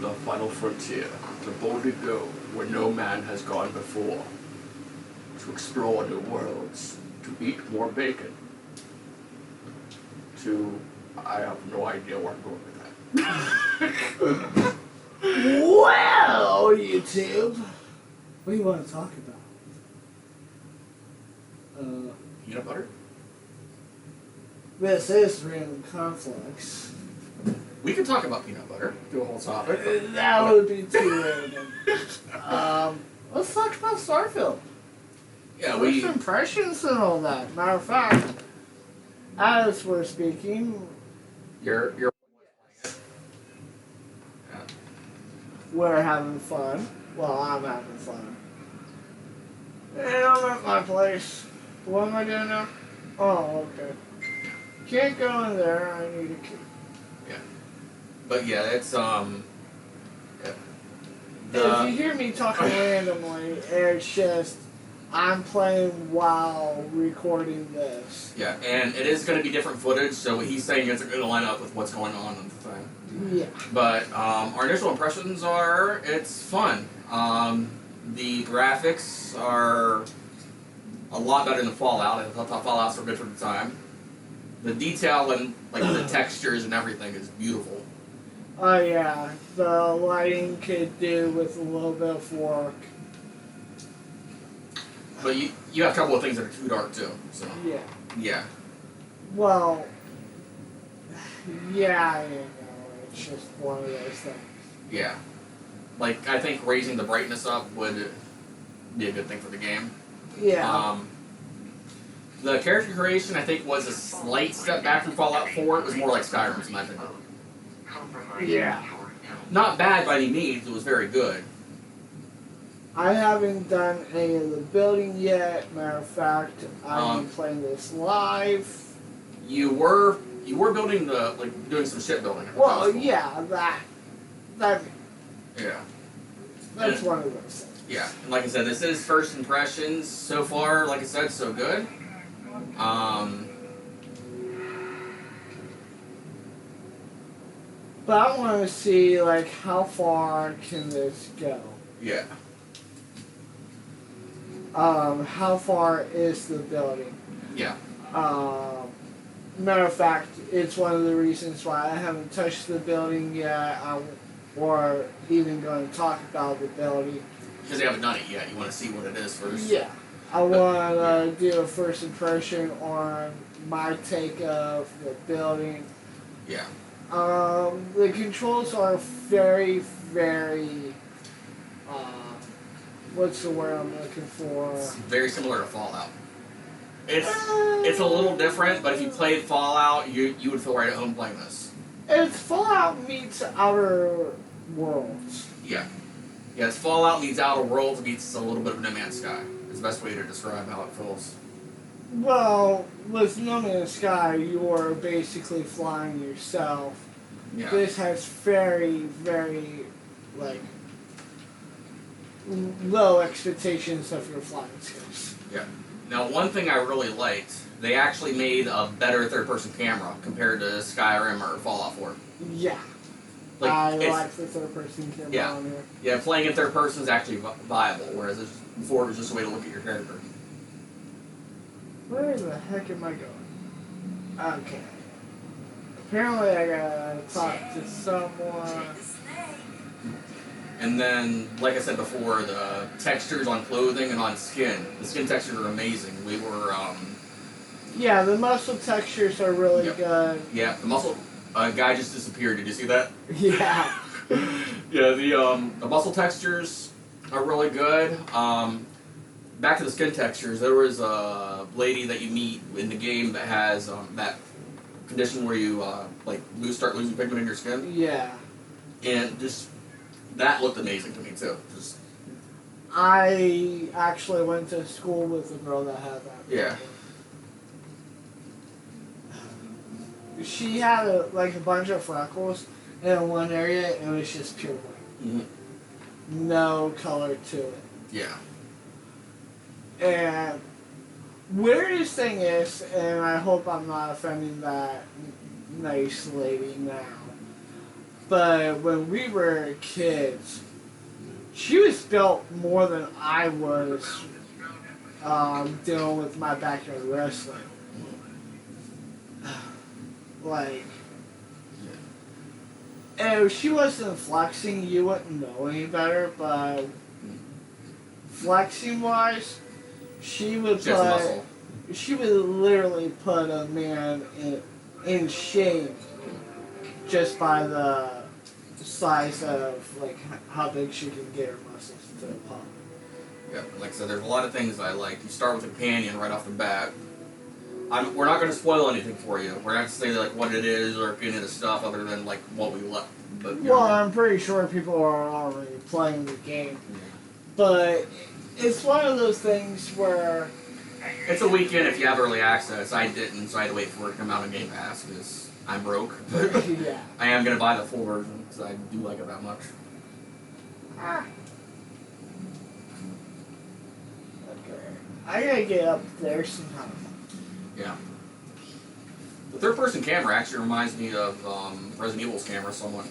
The final frontier, to boldly go where no man has gone before, to explore new worlds, to eat more bacon, I have no idea where I'm going with that. Well, YouTube, what do you want to talk about? Peanut butter? This is random conflicts. We could talk about peanut butter, do a whole topic. That would be too random. Let's talk about Starfield. Yeah, First impressions and all that. Matter of fact, as we're speaking, You're we're having fun. Well, I'm having fun. And I'm at my place. What am I doing now? Oh, okay. Can't go in there. I need a key. Yeah. But yeah, it's yeah. If you hear me talking randomly, it's just I'm playing while recording this. Yeah, and it is going to be different footage, so what he's saying is going to line up with what's going on in the thing. Yeah. But our initial impressions are it's fun. The graphics are a lot better than Fallout. I thought Fallouts were good for the time. The detail and like the textures and everything is beautiful. Oh yeah, the lighting could do with a little bit of work. But you have trouble with things that are too dark too. So Yeah. yeah. Well, yeah, you know, it's just one of those things. Yeah. Like I think raising the brightness up would be a good thing for the game. Yeah. The character creation, I think, was a slight step back from Fallout 4. It was more like Skyrim's, in my opinion. Yeah. Not bad by any means. It was very good. I haven't done any of the building yet. Matter of fact, I'm playing this live. You were building doing some shipbuilding. Well, yeah, that Yeah. that's one of those things. Yeah, and like I said, this is first impressions. So far, like I said, so good. But I want to see, like, how far can this go? Yeah. How far is the building? Yeah. Matter of fact, it's one of the reasons why I haven't touched the building yet, or even going to talk about the building. Because you haven't done it yet. You want to see what it is first. Yeah. I want to do a first impression on my take of the building. Yeah. The controls are very, very, what's the word I'm looking for? It's very similar to Fallout. It's a little different, but if you played Fallout, you would feel right at home playing this. It's Fallout meets Outer Worlds. Yeah. Yeah, it's Fallout meets Outer Worlds meets a little bit of No Man's Sky. It's the best way to describe how it feels. Well, with No Man's Sky, you're basically flying yourself. Yeah. This has very, very, like, low expectations of your flying skills. Yeah. Now, one thing I really liked, they actually made a better third-person camera compared to Skyrim or Fallout 4. Yeah. Like, I like the third-person camera on here. Yeah, playing in third person is actually viable, whereas before it was just a way to look at your character. Where the heck am I going? Okay. Apparently I gotta talk to someone. And then, like I said before, the textures on clothing and on skin. The skin textures are amazing. We were, Yeah, the muscle textures are really good. Yeah, the muscle... guy just disappeared. Did you see that? Yeah. Yeah, the muscle textures are really good. Back to the skin textures, there was a lady that you meet in the game that has that condition where you start losing pigment in your skin. Yeah. And just that looked amazing to me too. Just I actually went to school with a girl that had that. yeah. She had a bunch of freckles in one area, and it was just pure white. Mm-hmm. No color to it. Yeah. And weirdest thing is, and I hope I'm not offending that nice lady now, but when we were kids, she was built more than I was dealing with my backyard wrestling. Like, if she wasn't flexing, you wouldn't know any better, but flexing wise, she would literally put a man in shame just by the size of like how big she can get her muscles to pop. Yeah, like I said, there's a lot of things I like. You start with a companion right off the bat. We're not going to spoil anything for you. We're not going to say like what it is or any of the stuff other than like what we left. But well, I'm pretty sure people are already playing the game, but it's one of those things where it's a weekend if you have early access. I didn't, so I had to wait for it to come out on Game Pass because I'm broke. yeah. I am going to buy the full version because I do like it that much. Ah. Okay. I gotta get up there sometime. Yeah. The third-person camera actually reminds me of Resident Evil's camera somewhat.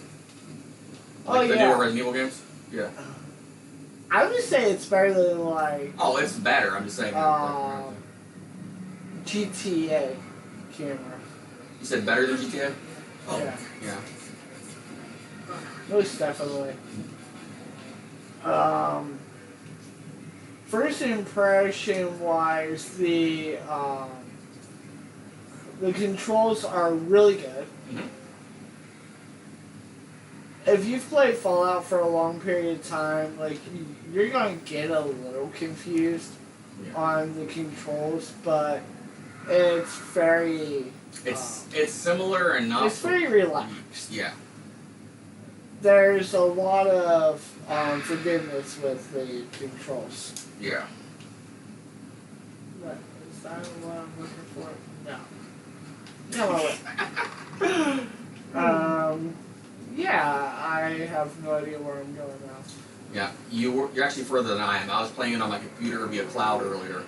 Like the newer Resident Evil games? Yeah. I would say it's better than like... Oh, it's better, I'm just saying. GTA camera. You said better than GTA? Oh, yeah. Yeah. Most definitely. First impression wise, the controls are really good. Mm-hmm. If you've played Fallout for a long period of time, like you're going to get a little confused on the controls, but it's very. It's similar enough. It's very relaxed. Yeah. There's a lot of forgiveness with the controls. Yeah. What, is that what I'm looking for? No. Yeah, I have no idea where I'm going now. Yeah, you're actually further than I am. I was playing it on my computer via cloud earlier.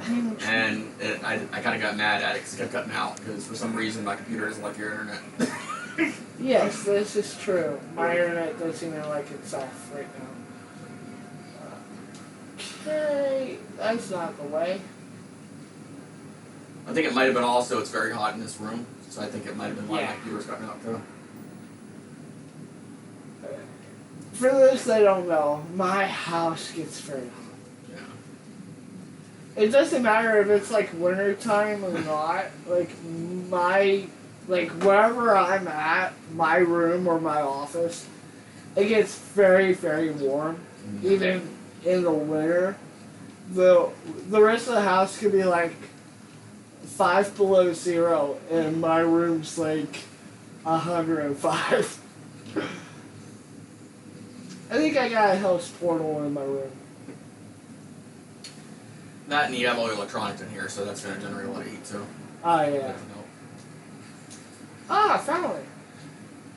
And I kind of got mad at it because it kept cutting out because for some reason my computer doesn't like your internet. Yes, this is true. My internet doesn't even like itself right now. Okay, that's not the way. I think it might have been also it's very hot in this room, so I think it might have been why my computer's cutting out too. For those that don't know, my house gets very hot. It doesn't matter if it's like winter time or not. Wherever I'm at, my room or my office, it gets very, very warm. Even in the winter, the rest of the house could be like 5 below 0, and my room's like 105. I think I got a house portal in my room. That and you have all your electronics in here, so that's going to generate a lot of heat too. Oh, yeah. Ah, finally.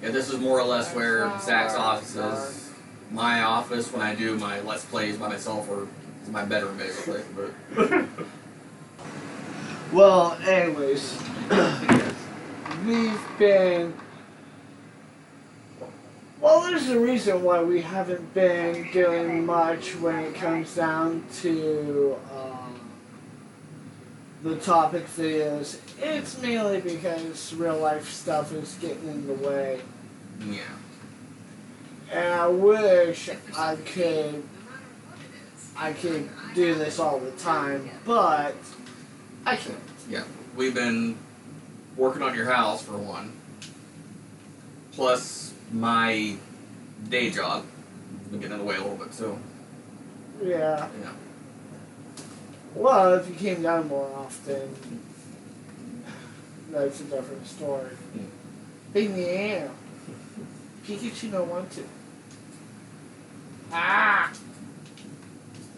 Yeah, this is more or less where Zach's office is. My office when I do my Let's Plays by myself, or it's my bedroom basically. But well, anyways, we've been. Well, there's a reason why we haven't been doing much when it comes down to the topic videos. It's mainly because real life stuff is getting in the way. yeah. And I wish I could do this all the time, but I can't. Yeah, we've been working on your house for one. Plus my day job has been getting in the way a little bit too. Yeah. Yeah. Well, if you came down more often, that's a different story. Yeah. Pikachu don't want to. Ah!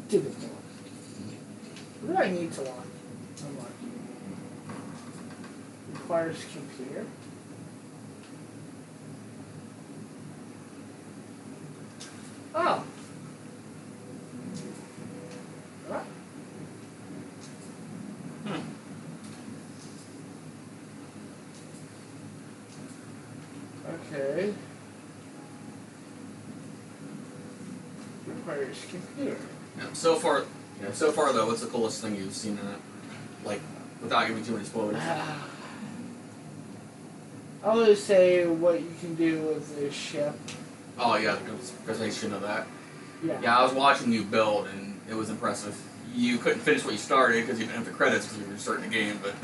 Stupid one. What do I need to lock? Unlock. Requires computer. Oh. What? Okay. player's computer. Yeah, so far though, what's the coolest thing you've seen in it? Like, without giving too many spoilers. I would say what you can do with the ship. Oh yeah, the customization of that. Yeah. Yeah, I was watching you build, and it was impressive. You couldn't finish what you started because you didn't have the credits because you were starting the game, but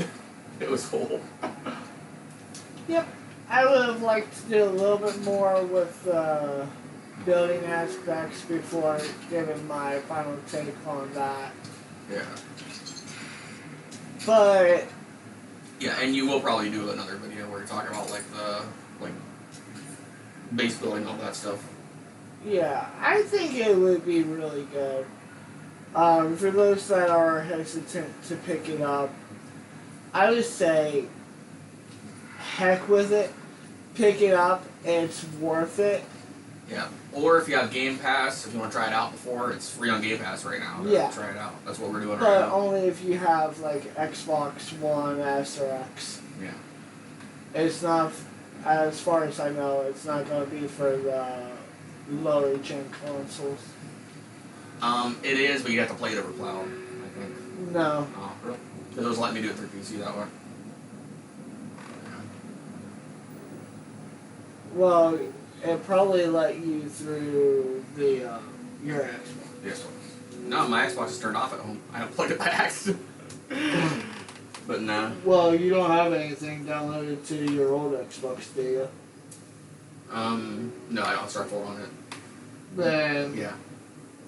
it was cool. Yep. I would have liked to do a little bit more with building aspects before giving my final take on that. Yeah. But yeah, and you will probably do another video where you're talking about like the base building, all that stuff. yeah, I think it would be really good. For those that are hesitant to pick it up, I would say heck with it. Pick it up, it's worth it. Yeah. Or if you have Game Pass, if you want to try it out before, it's free on Game Pass right now. Yeah. Try it out. That's what we're doing right But now. only if you have like Xbox One S or X. Yeah. It's not, as far as I know, it's not going to be for the lower gen consoles. It is, but you have to play it over cloud, I think. No. Oh, really? Because it was letting me do it through PC that way. Well, it probably let you through the your Xbox. Yes. No, my Xbox is turned off at home. I unplugged it by accident. But no. Well, you don't have anything downloaded to your old Xbox, do you? No, I don't start full on it. Then Yeah.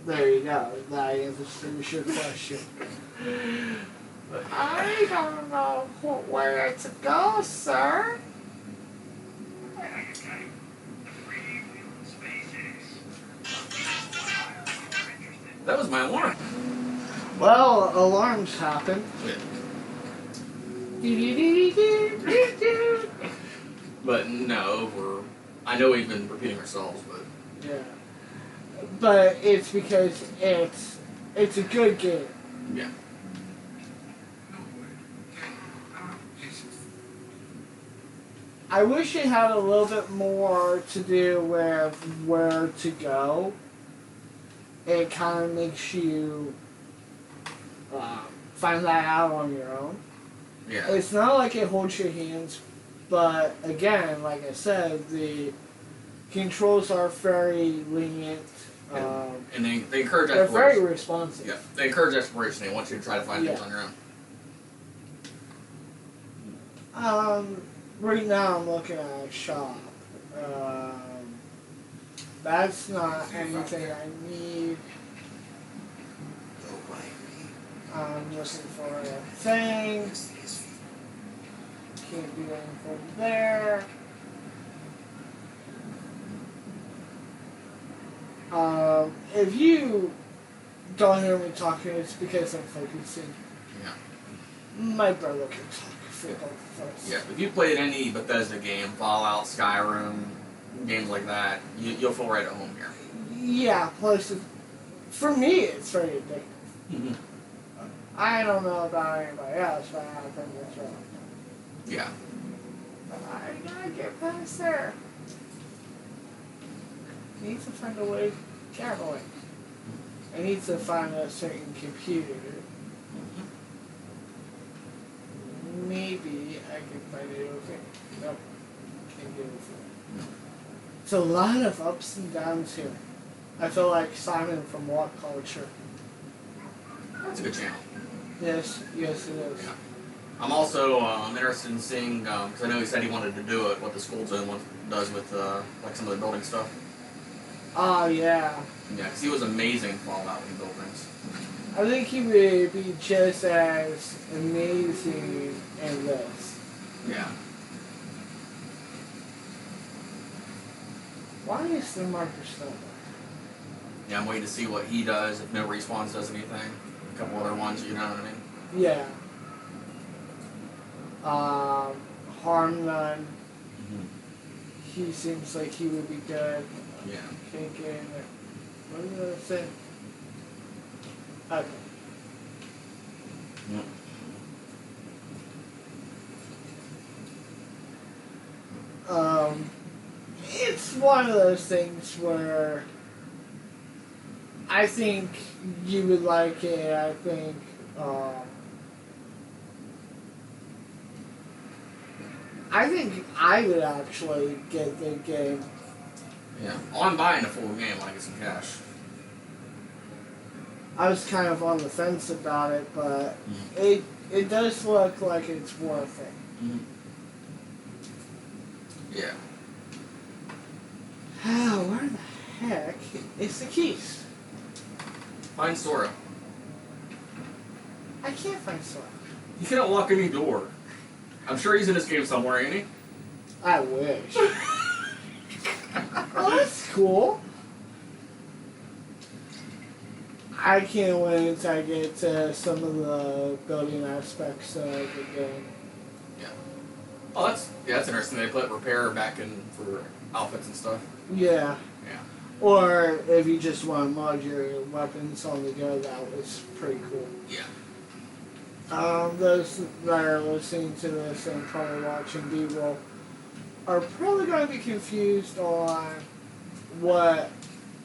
there you go. That answers your question. I don't know where to go, sir. That was my alarm. Well, alarms happen. But no, I know we've been repeating ourselves, but Yeah. But it's because it's a good game. yeah. I wish it had a little bit more to do with where to go. It kind of makes you find that out on your own. Yeah. It's not like it holds your hands, but again, like I said, the controls are very lenient. And they encourage They're very exploration. responsive. Yeah, they encourage exploration. They want you to try to find things Yeah. on your own. Right now I'm looking at a shop. That's not anything I need. I'm looking for a thing. Can't do anything there. If you don't hear me talking, it's because I'm focusing. Yeah. My brother can talk for both of us. Yeah. If you played any Bethesda game, Fallout, Skyrim, games like that, you'll feel right at home here. Yeah, plus, for me, it's very addictive. I don't know about anybody else, but I think it's right. Yeah. I gotta get past there. I need to find a way to travel it. I need to find a certain computer. Maybe I can find it okay. Nope. Can't get it. It's a lot of ups and downs here. I feel like Simon from What Culture. That's a good channel. Yes, yes it is. Yeah. I'm also interested in seeing, because I know he said he wanted to do it, what the school zone does with like some of the building stuff. Oh, yeah. Yeah, because he was amazing in Fallout when he built things. I think he would be just as amazing in this. Yeah. Why is the marker still there? Yeah, I'm waiting to see what he does, if No Respawns does anything. A couple other ones, you know what I mean? Yeah. Harm None. He seems like he would be good. Yeah. Thinking, what did I say? Okay. Yep. It's one of those things where I think you would like it. I think I would actually get the game. Yeah. Oh, I'm buying a full game when I get some cash. I was kind of on the fence about it, but Mm. it does look like it's worth it. Mm. Yeah. Where the heck is the keys? Find Sora. I can't find Sora. He can't lock any door. I'm sure he's in this game somewhere, ain't he? I wish. Oh, that's cool. I can't wait until I get to some of the building aspects of the game. Yeah. Oh, that's interesting. They put repair back in for outfits and stuff. Yeah. Yeah. Or if you just want to mod your weapons on the go, that was pretty cool. Yeah. Those that are listening to this and probably watching B-roll are probably going to be confused on what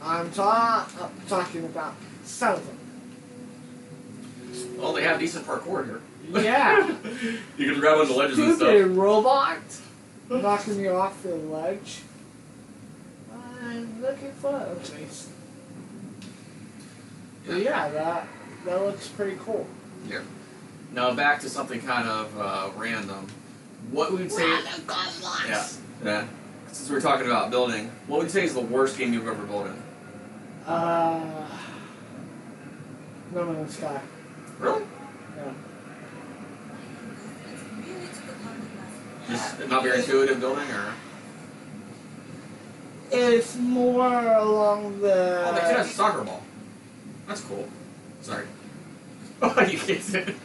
I'm talking about. Some of them. Well, they have decent parkour here. Yeah. You can grab on the ledges and stuff. Stupid robot knocking me off the ledge. I'm looking for a place. Yeah, that looks pretty cool. Yeah. Now back to something kind of random. What would you say? Yeah. Yeah. Since we're talking about building, what would you say is the worst game you've ever built in? No Man's Sky. Really? Yeah. Just not very intuitive building, or? It's more along the. Oh, the kid has a soccer ball. That's cool. Sorry. Oh, you can't see it.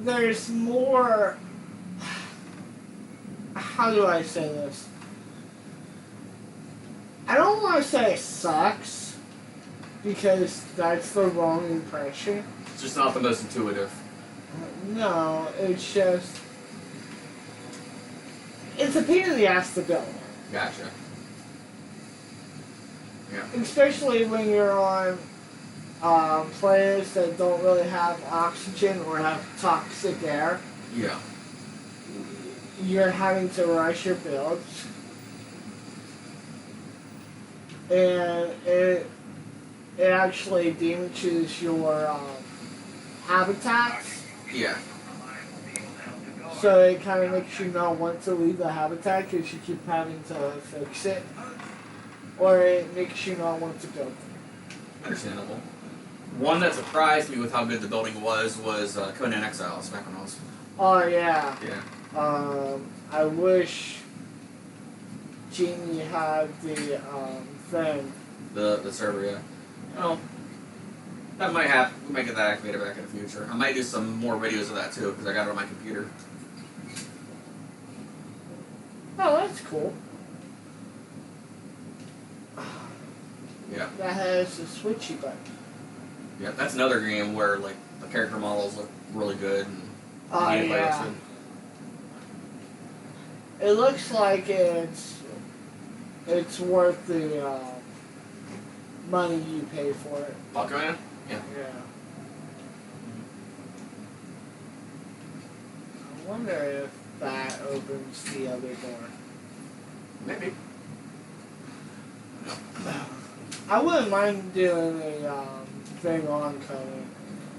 There's more. How do I say this? I don't want to say it sucks, because that's the wrong impression. It's just not the most intuitive. No, it's just. It's a pain in the ass to build. Gotcha. Yeah. Especially when you're on planets that don't really have oxygen or have toxic air. Yeah. You're having to rush your builds. And it actually damages your habitats. Yeah. So it kind of makes you not want to leave the habitat because you keep having to fix it. Or it makes you not want to build. Understandable. One that surprised me with how good the building was Conan Exiles back when I was. Oh, yeah. Yeah. I wish Genie had the thing. The server, yeah. Well, that might happen. We might get that activated back in the future. I might do some more videos of that too because I got it on my computer. Oh, that's cool. Yeah. That has a switchy button. Yeah, that's another game where like the character models look really good and the Oh, gameplay looks yeah. good. It looks like it's worth the money you pay for it. Pokemon? Yeah. Yeah. I wonder if that opens the other door. Maybe. I wouldn't mind doing a thing on Conan.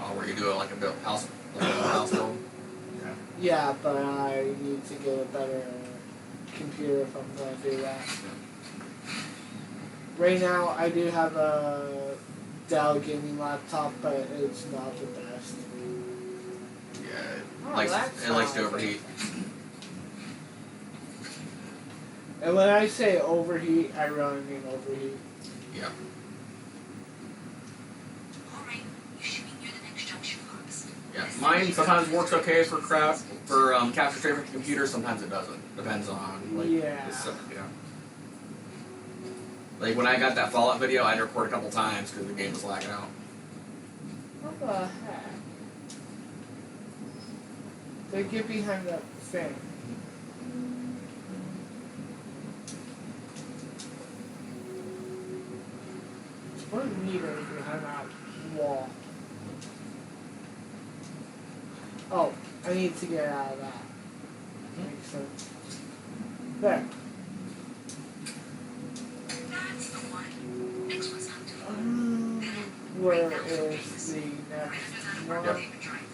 Oh, where you do it like a house build. Yeah, but I need to get a better computer if I'm going to do that. Right now, I do have a Dell gaming laptop, but it's not the best. Yeah, Oh, it likes to overheat. And when I say overheat, I really mean overheat. Yeah. Alright, you should be near the next junction box. Yeah. Mine sometimes works okay for capture straight from the computer. Sometimes it doesn't. Depends on like Yeah. the stuff, you know. Like when I got that Fallout video, I had to record a couple times because the game was lagging out. What the heck? They get behind that thing. What meter is behind that wall? Oh, I need to get out of that. Makes sense. There. That's the one. Next one's not too far. Where is the next one? Yep.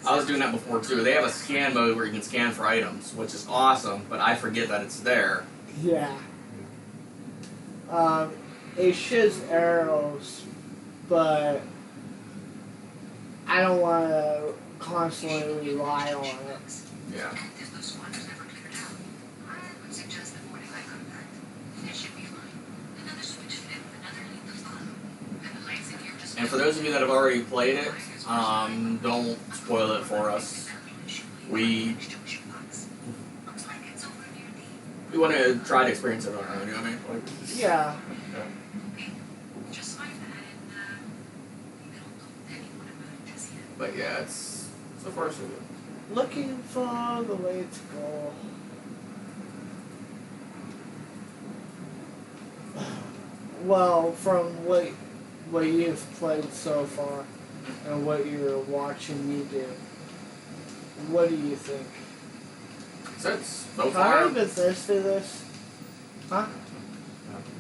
I was doing that before too. They have a scan mode where you can scan for items, which is awesome, but I forget that it's there. Yeah. It shoots arrows, but I don't want to constantly rely on it. Yeah. If those squatters never cleared out, I would suggest the morning light contact. It should be fine. Another switch flip, another lead to follow. And the lights in here just... And for those of you that have already played it, don't spoil it for us. We want to try to experience it on our own, you know what I mean? Like, Yeah. just find that and we don't know anyone about it just yet. but yeah, it's so far so good. Looking for the way to go. Well, from what you've played so far and what you're watching me do, what do you think? Since so Can far, I Bethesda this? Huh?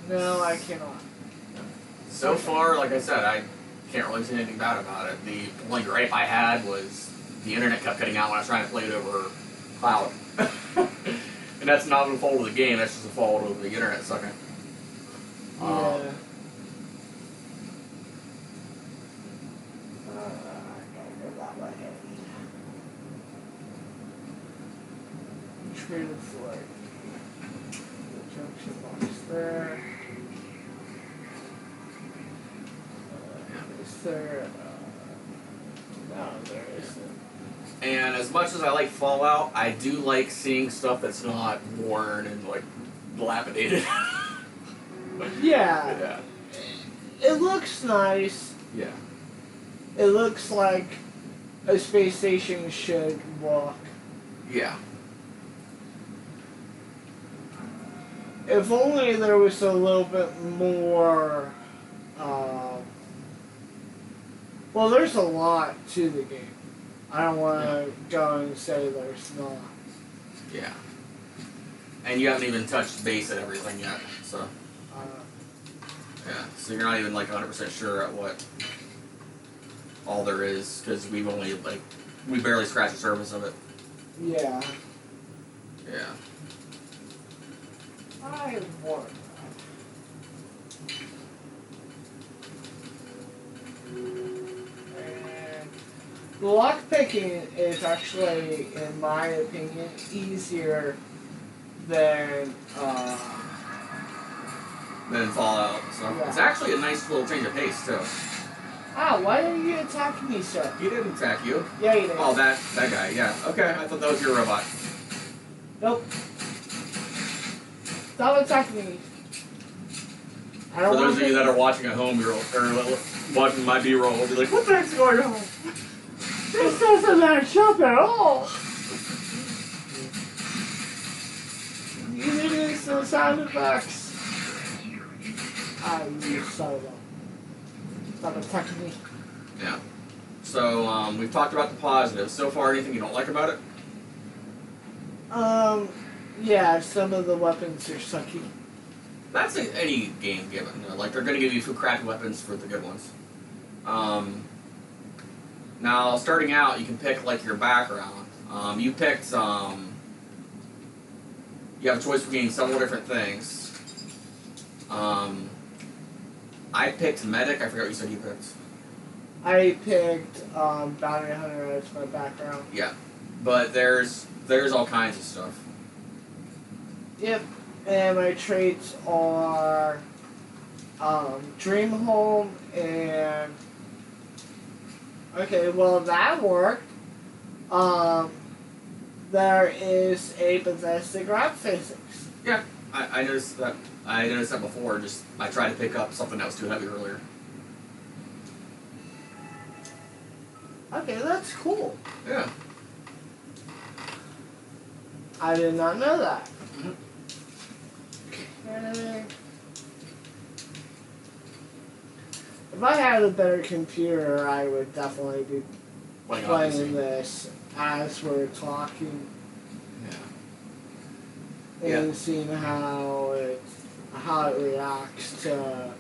No, I cannot. so far, like I said, I can't really say anything bad about it. The only gripe I had was the internet kept cutting out when I was trying to play it over cloud. And that's not a fault of the game, that's just a fault of the internet sucking. Yeah. I gotta go that way. Traded for the junction box there. Is there? No, there isn't. And as much as I like Fallout, I do like seeing stuff that's not worn and like dilapidated. Yeah. Yeah. It looks nice. Yeah. It looks like a space station should look. Yeah. If only there was a little bit more. Well, there's a lot to the game. I don't want to go and say there's not. Yeah. And you haven't even touched base at everything yet, so. Yeah, so you're not even like 100% sure at what all there is, because we've only we barely scratched the surface of it. Yeah. Yeah. I want that. And lockpicking is actually, in my opinion, easier than Then Fallout, so Yeah. it's actually a nice little change of pace too. why are you attacking me, sir? He didn't attack you. Yeah, you did. Oh, that guy. Yeah. Okay, I thought that was your robot. Nope. Stop attacking me. I don't For those want of you that are watching at home, or watching my B-roll, will be like, "What the heck's going on?" This doesn't match up at all. You need to make some sound effects. You son of a... Stop attacking me. Yeah. So we've talked about the positives. So far, anything you don't like about it? Yeah, some of the weapons are sucky. That's any game given. You know, like they're gonna give you two crappy weapons for the good ones. Now, starting out, you can pick like your background. You picked you have a choice between several different things. I picked medic. I forgot what you said you picked. I picked bounty hunter as my background. Yeah, but there's all kinds of stuff. Yep, and my traits are dream home and okay, well that worked. There is a Bethesda grab physics. Yeah, I noticed that. I noticed that before. Just I tried to pick up something that was too heavy earlier. Okay, that's cool. Yeah. I did not know that. Mhm. Okay. If I had a better computer, I would definitely be Playing on playing PC. this as we're talking Yeah. and seeing how it reacts to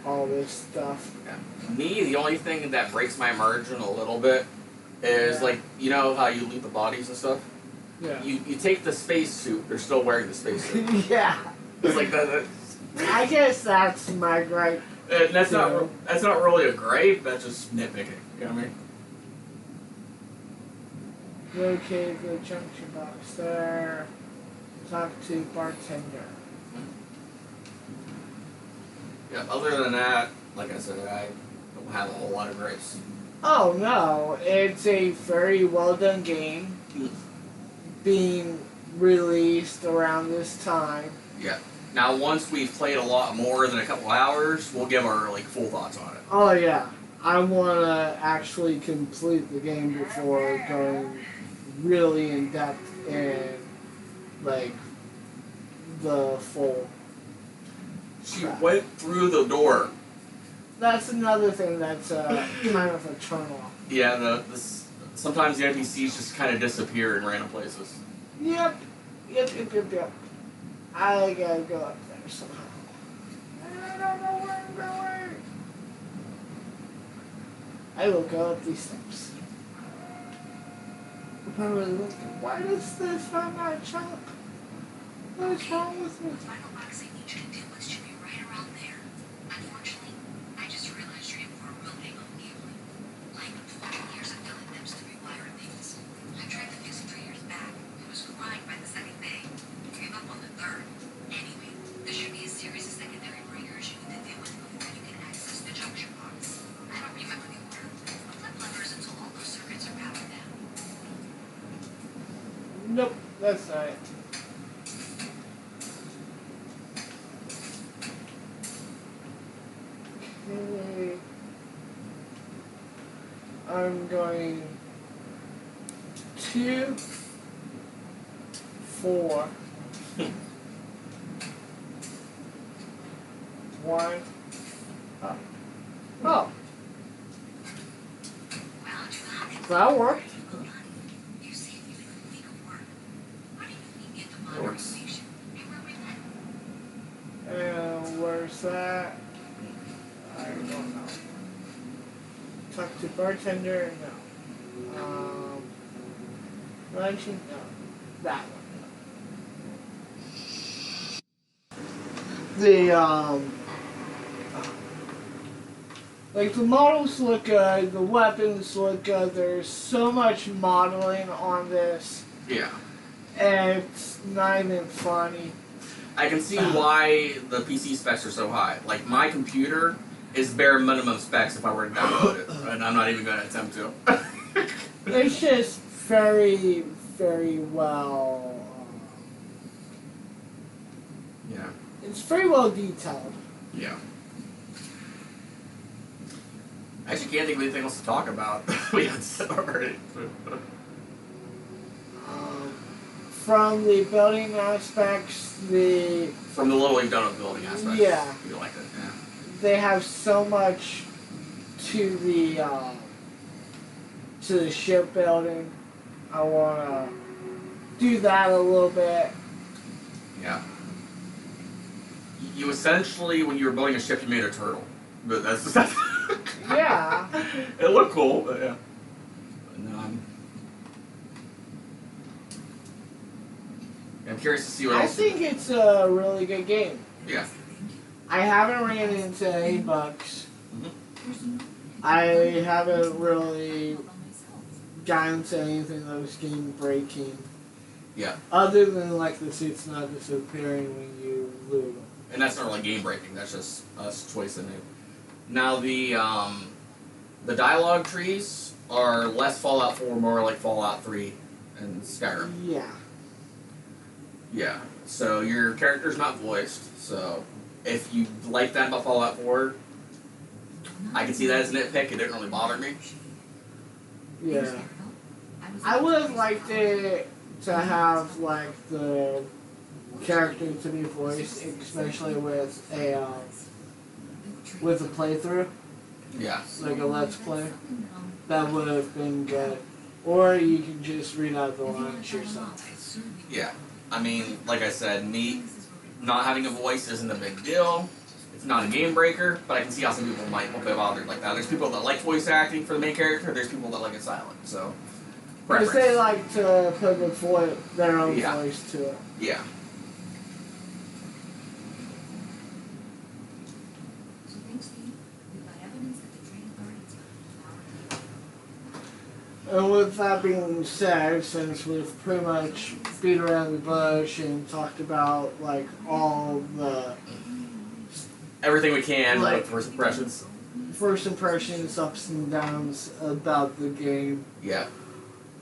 all this stuff. Me, the only thing that breaks my immersion a little bit is Yeah. like, you know how you loot the bodies and stuff? Yeah. You take the spacesuit, they're still wearing the spacesuit. Yeah. It's like that. I guess that's my gripe. And that's too. not really a gripe, that's just nitpicking. You know what I mean? Locate the junction box there. Talk to bartender. Yeah, other than that, like I said, I don't have a whole lot of gripes. Oh no, it's a very well done game being released around this time. Yeah. Now, once we've played a lot more than a couple hours, we'll give our like full thoughts on it. Oh yeah, I want to actually complete the game before going really in depth in like the full. She went through the door. That's another thing that's kind of a turn off. Yeah, sometimes the NPCs just kind of disappear in random places. Yep. I gotta go up there somehow. And I don't know where I'm going. I will go up these steps. Why does this not jump? What's wrong with me? The final box I need you to do was should be right around there. Unfortunately, I just realized you're in for a real big old gambling. Like 20 years of filling nips to rewire things. I tried to fix it 3 years back. It was crying by the second day. Gave up on the third. Anyway, there should be a series of secondary breakers you need to deal with before you can access the junction box. I don't remember the order, but flip levers until all those circuits are powered down. Nope, that's not it. Okay. I'm going 2, 4, 1. Oh. Oh, Well, Johannes, that worked. you see if you can complete a work. Why do you need the It works. modernization? And where we headed? And where's that? I don't know. Talk to bartender? No. Luncheon? No. That one. Like the models look good, the weapons look good, there's so much modeling on this, Yeah. and it's not even funny. I can see why the PC specs are so high. Like, my computer is bare minimum specs if I were to download it, and I'm not even going to attempt to. It's just very, very well. Yeah. It's very well detailed. Yeah. I actually can't think of anything else to talk about. We had said already. From the building aspects, From the little you've done with building aspects. Yeah. You like it, yeah. they have so much to the shipbuilding. I wanna do that a little bit. Yeah. You essentially, when you were building a ship, you made a turtle. But that's Yeah. It looked cool, but yeah. But no, I'm curious to see what I else. think it's a really good game. Yeah. I haven't ran into any bugs. Mm-hmm. I haven't really gotten to anything that was game breaking. Yeah. Other than like the suits not disappearing when you loot them. And that's not really game breaking. That's just us choicing it. Now the dialogue trees are less Fallout 4, more like Fallout 3 and Skyrim. Yeah. Yeah. So your character's not voiced. So if you like that about Fallout 4, I can see that as a nitpick. It didn't really bother me. Yeah. I would have liked it to have like the character to be voiced, especially with with a playthrough, Yeah. like a let's play, that would have been good. Or you can just read out the lines yourself. Yeah. I mean, like I said, me not having a voice isn't a big deal. It's not a game breaker, but I can see how some people might be bothered like that. There's people that like voice acting for the main character. There's people that like it silent. So, Because preference. they like to put their own Yeah. voice to it. Yeah. So thanks, Steve. We've got evidence that the train authorities got And with that being said, since we've pretty much beat around the bush and talked about like all the Everything we can Like- with first impressions. first impressions, ups and downs about the game, Yeah.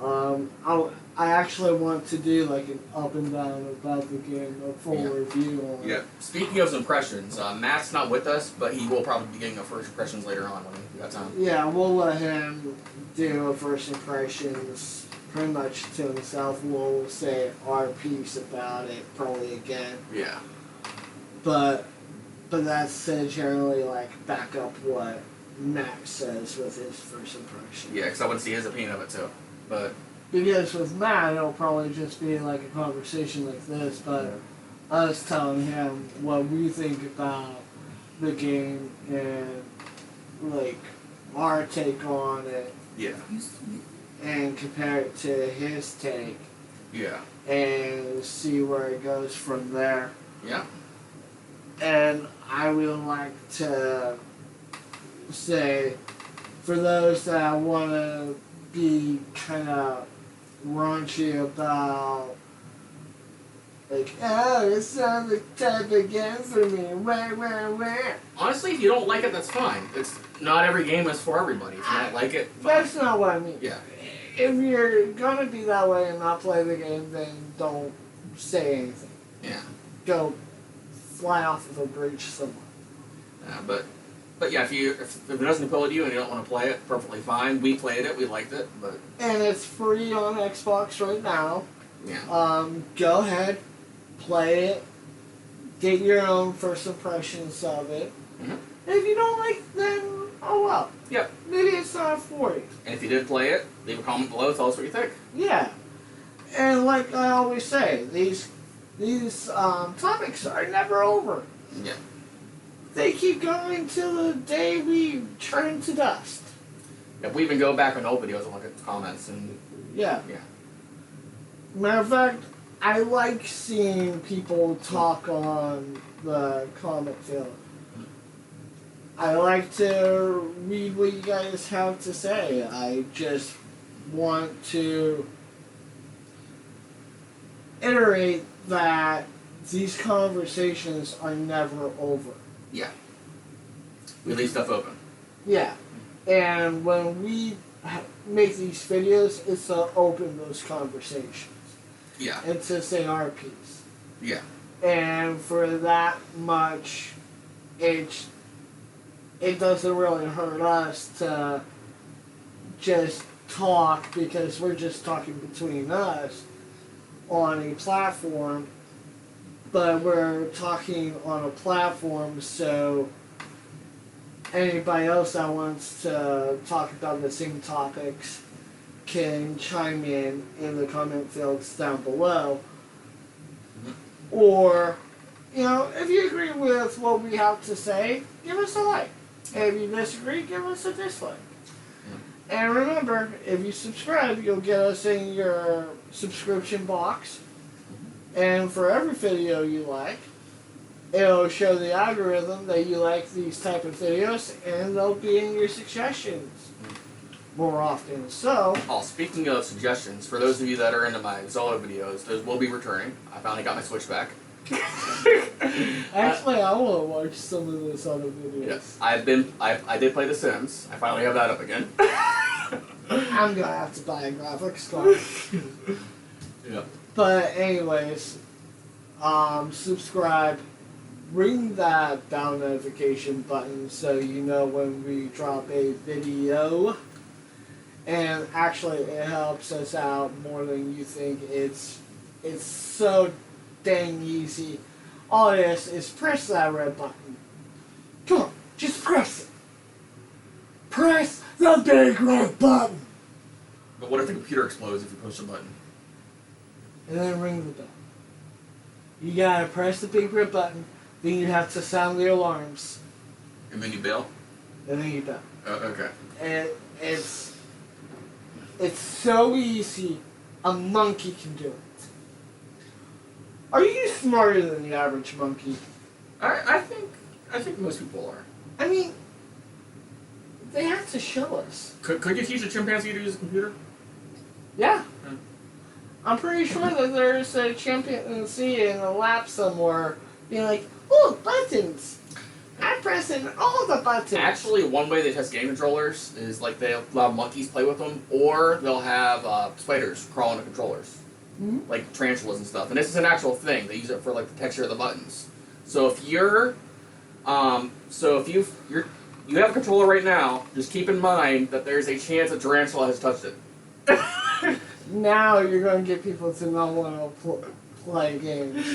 I actually want to do like an up and down about the game, a full Yeah. review on Yeah. it. Speaking of impressions, Matt's not with us, but he will probably be getting a first impressions later on when we got time. Yeah, we'll let him do a first impressions pretty much to himself. We'll say our piece about it probably again. Yeah. But that's generally like back up what Max says with his first impression. Yeah, because I want to see his opinion of it too. But Because with Matt, it'll probably just be like a conversation like this, but us telling him what we think about the game and like our take on it yeah. and compare it to his take Yeah. and see where it goes from there. Yeah. And I would like to say, for those that want to be kind of raunchy about, like, oh, it's not the type of game for me, wah. Honestly, if you don't like it, that's fine. It's not every game is for everybody. If you don't like it, fine. That's not what I mean. Yeah. If you're gonna be that way and not play the game, then don't say anything. Yeah. Go fly off of a bridge somewhere. But yeah, if it doesn't appeal to you and you don't want to play it, perfectly fine. We played it, we liked it, but And it's free on Xbox right now. yeah. Go ahead, play it, get your own first impressions of it. Mhm. And if you don't like it, then oh well. Yep. Maybe it's not for you. And if you did play it, leave a comment below. Tell us what you think. Yeah. And like I always say, these topics are never over. Yeah. They keep going till the day we turn to dust. If we even go back on old videos and look at the comments and Yeah. yeah. Matter of fact, I like seeing people talk on the comment field. I like to read what you guys have to say. I just want to iterate that these conversations are never over. Yeah. We leave stuff open. Yeah. And when we make these videos, it's to open those conversations Yeah. and to say our piece. Yeah. And for that much, it doesn't really hurt us to just talk because we're just talking between us on a platform, but we're talking on a platform so anybody else that wants to talk about the same topics can chime in the comment fields down below. Or, you know, if you agree with what we have to say, give us a like. If you disagree, give us a dislike. And remember, if you subscribe, you'll get us in your subscription box. And for every video you like, it'll show the algorithm that you like these type of videos, and they'll be in your suggestions more often. So, Oh, speaking of suggestions, for those of you that are into my Zolo videos, those will be returning. I finally got my Switch back. actually, I want to watch some of those other videos. Yes. I did play The Sims. I finally have that up again. I'm gonna have to buy a graphics card. Yeah. But anyways, subscribe, ring that bell notification button so you know when we drop a video. And actually, it helps us out more than you think. It's so dang easy. All it is press that red button. Come on, just press it. Press the big red button. But what if the computer explodes if you push a button? And then ring the bell. You gotta press the big red button, then you have to sound the alarms, And then you bail? and then you bell. Okay. And it's so easy, a monkey can do it. Are you smarter than the average monkey? I think most people are. I mean, they have to show us. Could you teach a chimpanzee to use a computer? Yeah. Hmm. I'm pretty sure that there's a chimpanzee in a lab somewhere being like, oh, buttons! I'm pressing all the buttons! Actually, one way they test game controllers is like they'll have monkeys play with them, or they'll have spiders crawl into controllers. Mm-hmm. Like tarantulas and stuff. And this is an actual thing. They use it for like the texture of the buttons. So if you have a controller right now, just keep in mind that there's a chance a tarantula has touched it. Now you're going to get people to not want to play games.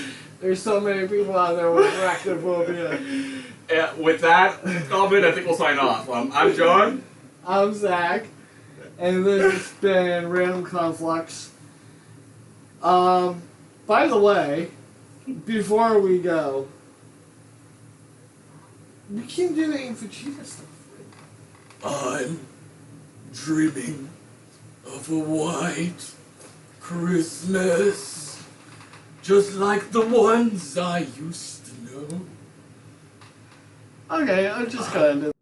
There's so many people out there with arachnophobia. Yeah, with that comment, I think we'll sign off. I'm John. I'm Zach, and this has been Random Conflux. By the way, before we go, we can do the Infugita stuff. I'm dreaming of a white Christmas, just like the ones I used to know. Okay, I'm just going to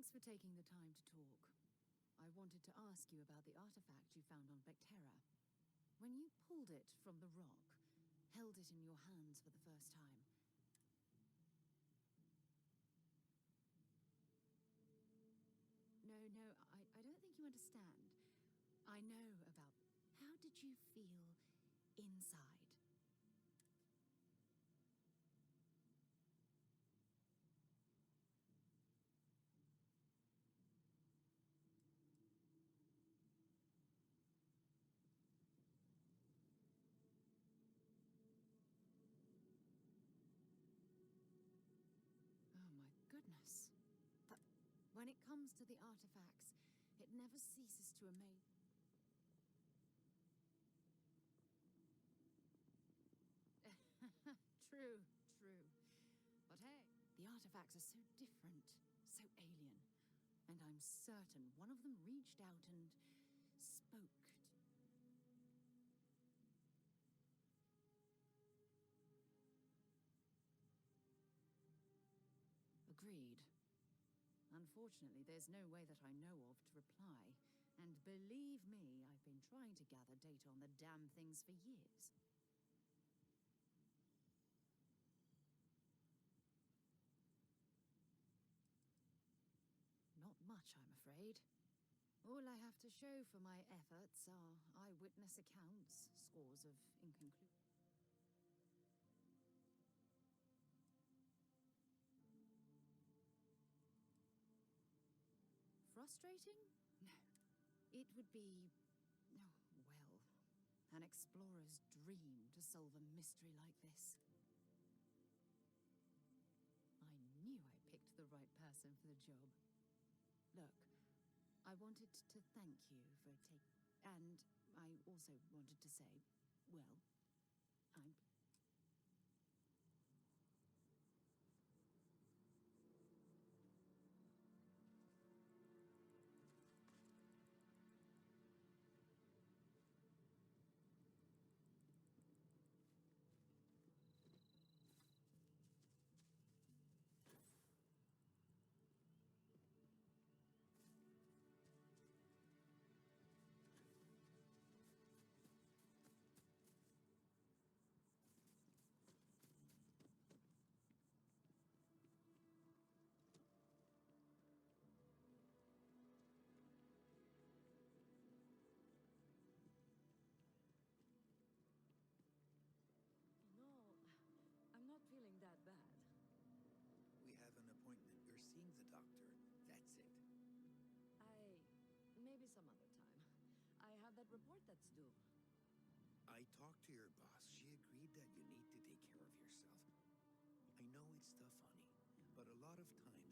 Thanks for taking the time to talk. I wanted to ask you about the artifact you found on Bactera. When you pulled it from the rock, held it in your hands for the first time. No, I don't think you understand. I know about... How did you feel inside? Oh my goodness. But when it comes to the artifacts, it never ceases to amaze. True. But hey, the artifacts are so different, so alien. And I'm certain one of them reached out and spoke. Agreed. Unfortunately, there's no way that I know of to reply. And believe me, I've been trying to gather data on the damn things for years. Not much, I'm afraid. All I have to show for my efforts are eyewitness accounts, scores of inconclusive. Frustrating? No. It would be... oh, well, an explorer's dream to solve a mystery like this. I knew I picked the right person for the job. Look, I wanted to thank you for taking... And I also wanted to say, well, I'm... No, I'm not feeling that bad. We have an appointment. You're seeing the doctor. That's it. Maybe some other time. I have that report that's due. I talked to your boss. She agreed that you need to take care of yourself. I know it's tough, honey, but a lot of times